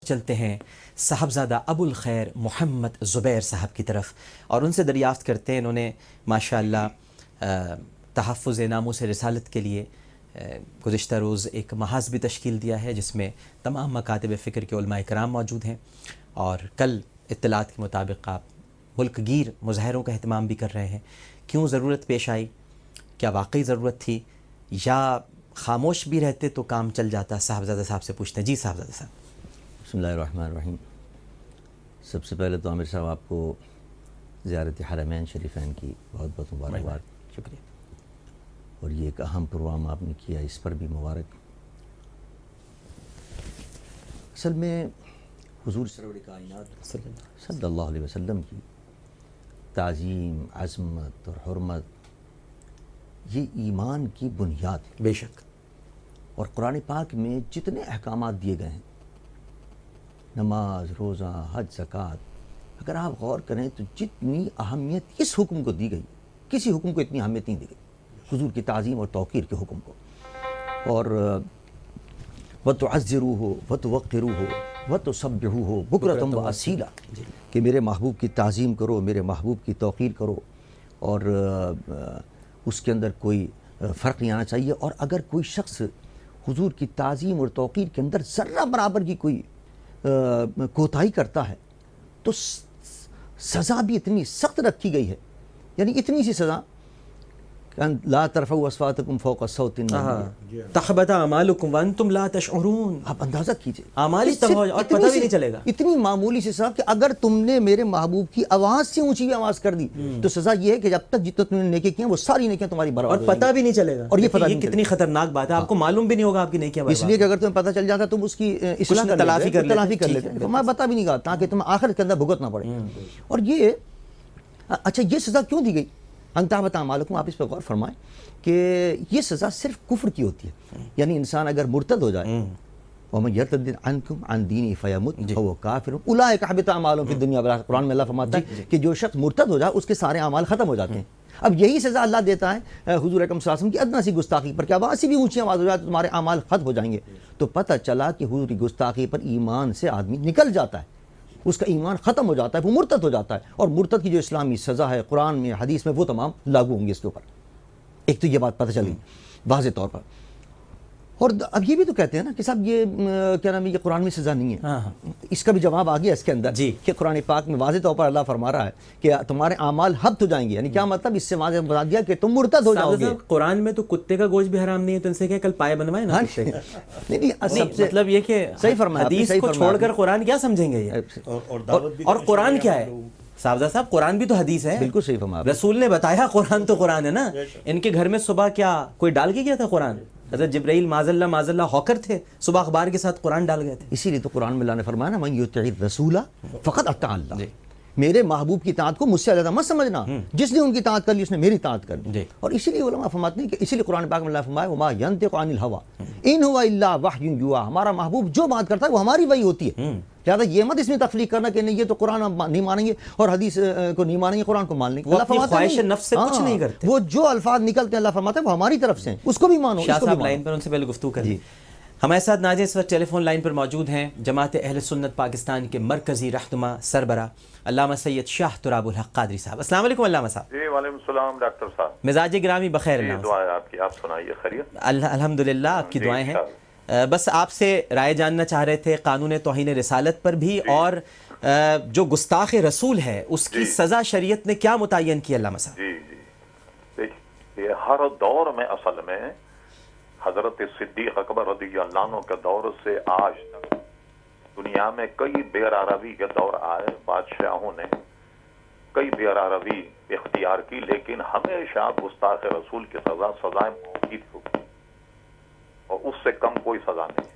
چلتے ہیں صاحبزادہ ابو الخیر محمد زبیر صاحب کی طرف اور ان سے دریافت کرتے ہیں. انہوں نے ماشاءاللہ تحفظ ناموس رسالت کے لیے گزشتہ روز ایک محاذ بھی تشکیل دیا ہے جس میں تمام مکاتب فکر کے علماء کرام موجود ہیں، اور کل اطلاعات کے مطابق آپ ملک گیر مظاہروں کا اہتمام بھی کر رہے ہیں. کیوں ضرورت پیش آئی؟ کیا واقعی ضرورت تھی یا خاموش بھی رہتے تو کام چل جاتا؟ صاحبزادہ صاحب سے پوچھتے ہیں. جی صاحبزادہ صاحب. بسم اللہ الرحمن الرحیم. سب سے پہلے تو عامر صاحب آپ کو زیارت حرمین شریفین کی بہت بہت مبارکباد. شکریہ. اور یہ ایک اہم پروگرام آپ نے کیا، اس پر بھی مبارک. اصل میں حضور سرور کائنات صلی اللہ علیہ وسلم کی تعظیم، عظمت اور حرمت یہ ایمان کی بنیاد ہے. بے شک. اور قرآن پاک میں جتنے احکامات دیے گئے ہیں، نماز، روزہ، حج، زکوٰۃ، اگر آپ غور کریں تو جتنی اہمیت اس حکم کو دی گئی، کسی حکم کو اتنی اہمیت نہیں دی گئی حضور کی تعظیم اور توقیر کے حکم کو. اور وَتُعَزِّرُوهُ وَتُوَقِّرُوهُ وَتُسَبِّحُوهُ بُكْرَةً وَأَصِيلًا، کہ میرے محبوب کی تعظیم کرو، میرے محبوب کی توقیر کرو، اور اس کے اندر کوئی فرق نہیں آنا چاہیے. اور اگر کوئی شخص حضور کی تعظیم اور توقیر کے اندر ذرہ برابر کی کوئی کوتاہی کرتا ہے تو سزا بھی اتنی سخت رکھی گئی ہے، یعنی اتنی سی سزا لا ترفعوا اصواتکم فوق صوت النبی تحبط اعمالکم وانتم لا تشعرون. آپ اندازہ کیجئے، اعمال تباہ ہو اور پتہ بھی نہیں چلے گا. اتنی معمولی سی سزا کہ اگر تم نے میرے محبوب کی آواز سے اونچی آواز کر دی تو سزا یہ ہے کہ جب تک جتنا تم نے نیکی کی ہیں وہ ساری نیکیاں تمہاری برابر اور پتہ بھی نہیں چلے گا. اور یہ پتہ نہیں کتنی خطرناک بات ہے، آپ کو معلوم بھی نہیں ہوگا آپ کی نیکیاں برابر. اس لیے کہ اگر تمہیں پتہ چل جاتا تم اس کی اصلاح تلافی کر لیتے، تو میں بتا بھی نہیں گا تاکہ تمہیں آخرت کے اندر بھگتنا پڑے. اور یہ اچھا، یہ سزا کیوں دی گئی؟ انتہبت اعمالکم، آپ اس پہ غور فرمائیں کہ یہ سزا صرف کفر کی ہوتی ہے. یعنی انسان اگر مرتد ہو جائے، وَمَن يَرْتَدِّ عَنْكُمْ عَنْ دِينِهِ فَيَمُتْ وَهُوَ كَافِرٌ أُولَٰئِكَ حَبِطَتْ أَعْمَالُهُمْ فِي الدُّنْيَا وَالْآخِرَةِ. قرآن میں اللہ فرماتا ہے کہ جو شخص مرتد ہو جائے اس کے سارے اعمال ختم ہو جاتے ہیں. اب یہی سزا اللہ دیتا ہے حضور اکرم صلی اللہ علیہ وسلم کی ادنا سی گستاخی پر، کہ آواز سے بھی اونچی آواز ہو جائے تو تمہارے اعمال ختم ہو جائیں گے. تو پتہ چلا کہ حضور کی گستاخی پر ایمان سے آدمی نکل جاتا ہے، اس کا ایمان ختم ہو جاتا ہے، وہ مرتد ہو جاتا ہے. اور مرتد کی جو اسلامی سزا ہے قرآن میں، حدیث میں، وہ تمام لاگو ہوں گے اس کے اوپر. ایک تو یہ بات پتہ چلی واضح طور پر. اور اب یہ بھی تو کہتے ہیں نا کہ صاحب یہ کیا نام ہے، یہ قرآن میں سزا نہیں ہے. اس کا بھی جواب آ گیا اس کے اندر کہ قرآن پاک میں واضح طور پر اللہ فرما رہا ہے کہ تمہارے اعمال حبط ہو جائیں گے. یعنی کیا مطلب؟ اس سے واضح بتا دیا کہ تم مرتد ہو جاؤ گے. قرآن میں تو کتے کا گوشت بھی حرام نہیں ہے، تو ان سے کہ کل پائے بنوائے نا. نہیں، مطلب یہ کہ صحیح فرمایا، حدیث کو چھوڑ کر قرآن کیا سمجھیں گے یہ؟ اور قرآن کیا ہے صاحبزادہ صاحب؟ قرآن بھی تو حدیث ہے. بالکل صحیح فرمایا. رسول نے بتایا قرآن تو قرآن ہے نا. ان کے گھر میں صبح کیا کوئی ڈال کے گیا تھا قرآن؟ حضرت جبرائیل معاذ اللہ ہاکر تھے، صبح اخبار کے ساتھ قرآن ڈال گئے تھے. اسی لیے تو قرآن میں اللہ نے فرمایا نا، من یطع الرسول فقد اطاع اللہ. میرے محبوب کی اطاعت کو مجھ سے زیادہ مت سمجھنا، جس نے ان کی اطاعت کر لی اس نے میری اطاعت کر لی. اور اسی لیے علماء فرماتے ہیں کہ اسی لیے قرآن پاک میں اللہ فرمایا وما ينطق عن الهوى ان هو الا وحی یوحى. ہمارا محبوب جو بات کرتا ہے وہ ہماری وحی ہوتی ہے. لہٰذا یہ مت اس میں تفریق کرنا کہ نہیں یہ تو قرآن نہیں مانیں گے اور حدیث کو نہیں مانیں گے، قرآن کو مان لیں گے. اللہ فرماتا ہے خواہش نفس سے کچھ نہیں کرتے. وہ جو الفاظ نکلتے ہیں اللہ فرماتا ہے وہ ہماری طرف سے ہیں، اس کو بھی مانو. شاہ صاحب لائن پر ان سے پہلے گفتگو کریں. ہمارے ساتھ ناظرین اس وقت ٹیلی فون لائن پر موجود ہیں جماعت اہل سنت پاکستان کے مرکزی رہنما سربراہ علامہ سید شاہ تراب الحق قادری صاحب. السلام علیکم علامہ صاحب. جی وعلیکم السلام ڈاکٹر صاحب. مزاج گرامی بخیر؟ جی دعا ہے آپ کی، آپ سنائیے خیریت؟ الحمدللہ آپ کی دعائیں ہیں. بس آپ سے رائے جاننا چاہ رہے تھے قانون توہین رسالت پر بھی، اور جو گستاخ رسول ہے اس کی سزا شریعت نے کیا متعین کی علامہ صاحب؟ جی دیکھیے ہر دور میں اصل میں حضرت صدیق اکبر رضی اللہ عنہ کے دور سے آج تک دنیا میں کئی بے روی کے دور آئے، بادشاہوں نے کئی بے روی اختیار کی، لیکن ہمیشہ گستاخ رسول کی سزائے موت ہوگی اور اس سے کم کوئی سزا نہیں.